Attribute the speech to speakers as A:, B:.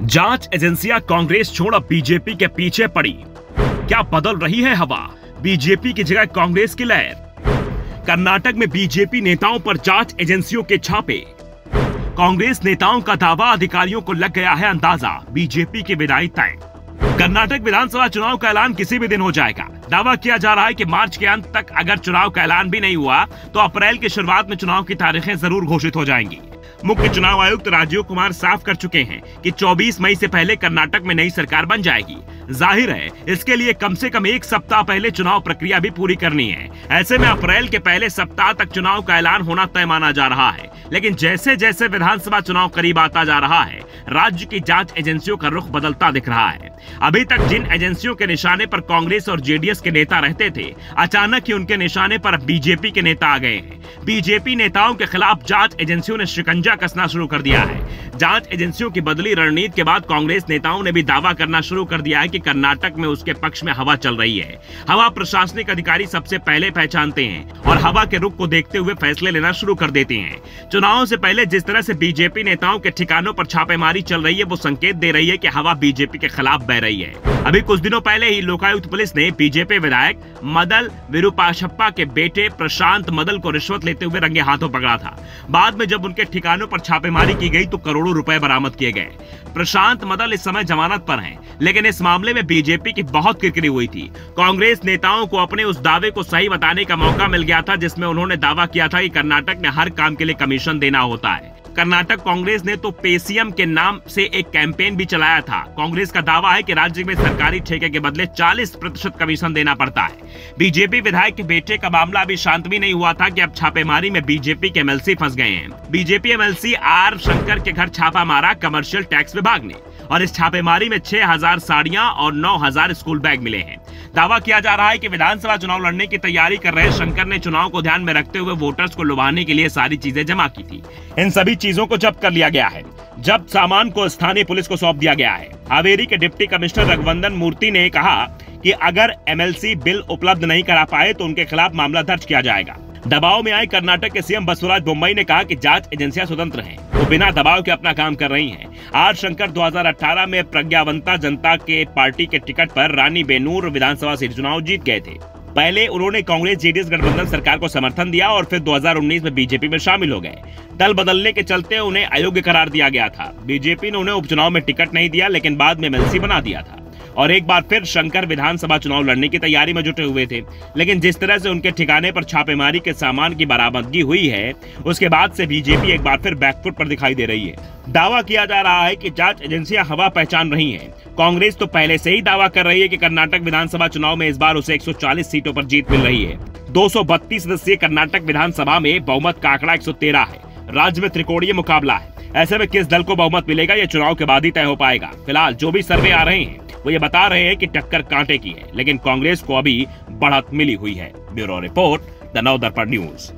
A: जांच एजेंसियां कांग्रेस छोड़ अब बीजेपी के पीछे पड़ी। क्या बदल रही है हवा? बीजेपी की जगह कांग्रेस की लहर। कर्नाटक में बीजेपी नेताओं पर जांच एजेंसियों के छापे। कांग्रेस नेताओं का दावा, अधिकारियों को लग गया है अंदाजा, बीजेपी की विदाई तय। कर्नाटक विधानसभा चुनाव का ऐलान किसी भी दिन हो जाएगा। दावा किया जा रहा है कि मार्च के अंत तक अगर चुनाव का ऐलान भी नहीं हुआ तो अप्रैल की शुरुआत में चुनाव की तारीखें जरूर घोषित हो जाएंगी। मुख्य चुनाव आयुक्त राजीव कुमार साफ कर चुके हैं कि 24 मई से पहले कर्नाटक में नई सरकार बन जाएगी। जाहिर है इसके लिए कम से कम एक सप्ताह पहले चुनाव प्रक्रिया भी पूरी करनी है। ऐसे में अप्रैल के पहले सप्ताह तक चुनाव का ऐलान होना तय माना जा रहा है। लेकिन जैसे जैसे विधानसभा चुनाव करीब आता जा रहा है, राज्य की जांच एजेंसियों का रुख बदलता दिख रहा है। अभी तक जिन एजेंसियों के निशाने पर कांग्रेस और जेडीएस के नेता रहते थे, अचानक ही उनके निशाने पर बीजेपी के नेता आ गए हैं। बीजेपी नेताओं के खिलाफ जांच एजेंसियों ने शिकंजा कसना शुरू कर दिया है। जांच एजेंसियों की बदली रणनीति के बाद कांग्रेस नेताओं ने भी दावा करना शुरू कर दिया है कि कर्नाटक में उसके पक्ष में हवा चल रही है। हवा प्रशासनिक अधिकारी सबसे पहले पहचानते हैं और हवा के रुख को देखते हुए फैसले लेना शुरू कर देते हैं। चुनावों से पहले जिस तरह से बीजेपी नेताओं के ठिकानों पर छापेमारी चल रही है, वो संकेत दे रही है कि हवा बीजेपी के खिलाफ बह रही है। अभी कुछ दिनों पहले ही लोकायुक्त पुलिस ने बीजेपी विधायक मदल विरूपाक्षप्पा के बेटे प्रशांत मदल को रिश्वत लेते हुए रंगे हाथों पकड़ा था। बाद में जब उनके ठिकानों पर छापेमारी की गई तो करोड़ों रुपए बरामद किए गए। प्रशांत मदल इस समय जमानत पर हैं, लेकिन इस मामले में बीजेपी की बहुत किरकिरी हुई थी। कांग्रेस नेताओं को अपने उस दावे को सही बताने का मौका मिल गया था जिसमें उन्होंने दावा किया था कि कर्नाटक में हर काम के लिए कमीशन देना होता है। कर्नाटक कांग्रेस ने तो पेसीएम के नाम से एक कैंपेन भी चलाया था। कांग्रेस का दावा है कि राज्य में सरकारी ठेके के बदले 40% कमीशन देना पड़ता है। बीजेपी विधायक के बेटे का मामला अभी शांत भी नहीं हुआ था कि अब छापेमारी में बीजेपी के एमएलसी फंस गए हैं। बीजेपी एमएलसी आर शंकर के घर छापा मारा कमर्शियल टैक्स विभाग ने, और इस छापेमारी में 6000 साड़ियां और 9000 स्कूल बैग मिले हैं। दावा किया जा रहा है कि विधानसभा चुनाव लड़ने की तैयारी कर रहे शंकर ने चुनाव को ध्यान में रखते हुए वोटर्स को लुभाने के लिए सारी चीजें जमा की थी। इन सभी चीजों को जब्त कर लिया गया है। जब्त सामान को स्थानीय पुलिस को सौंप दिया गया है। हावेरी के डिप्टी कमिश्नर रघुवंदन मूर्ति ने कहा कि अगर एमएलसी बिल उपलब्ध नहीं करा पाए तो उनके खिलाफ मामला दर्ज किया जाएगा। दबाव में आए कर्नाटक के सीएम बसवराज बोम्मई ने कहा कि जांच एजेंसियां स्वतंत्र हैं, वो बिना दबाव के अपना काम कर रही हैं। आर शंकर 2018 में प्रज्ञावंता जनता के पार्टी के टिकट पर रानीबेनूर विधानसभा से चुनाव जीत गए थे। पहले उन्होंने कांग्रेस जेडीएस गठबंधन सरकार को समर्थन दिया और फिर 2019 में बीजेपी में शामिल हो गए। दल बदलने के चलते उन्हें अयोग्य करार दिया गया था। बीजेपी ने उन्हें उपचुनाव में टिकट नहीं दिया, लेकिन बाद में एमएलसी बना दिया था। और एक बार फिर शंकर विधानसभा चुनाव लड़ने की तैयारी में जुटे हुए थे। लेकिन जिस तरह से उनके ठिकाने पर छापेमारी के सामान की बरामदगी हुई है, उसके बाद से बीजेपी एक बार फिर बैकफुट पर दिखाई दे रही है। दावा किया जा रहा है कि जांच एजेंसियां हवा पहचान रही हैं। कांग्रेस तो पहले से ही दावा कर रही है कि कर्नाटक विधानसभा चुनाव में इस बार उसे 140 सीटों पर जीत मिल रही है। 232 सदस्यीय कर्नाटक विधानसभा में बहुमत का आंकड़ा 113 है। राज्य में त्रिकोणीय मुकाबला है। ऐसे में किस दल को बहुमत मिलेगा, यह चुनाव के बाद ही तय हो पाएगा। फिलहाल जो भी सर्वे आ रहे हैं वो ये बता रहे हैं कि टक्कर कांटे की है, लेकिन कांग्रेस को अभी बढ़त मिली हुई है। Bureau report, the Navdarpan news.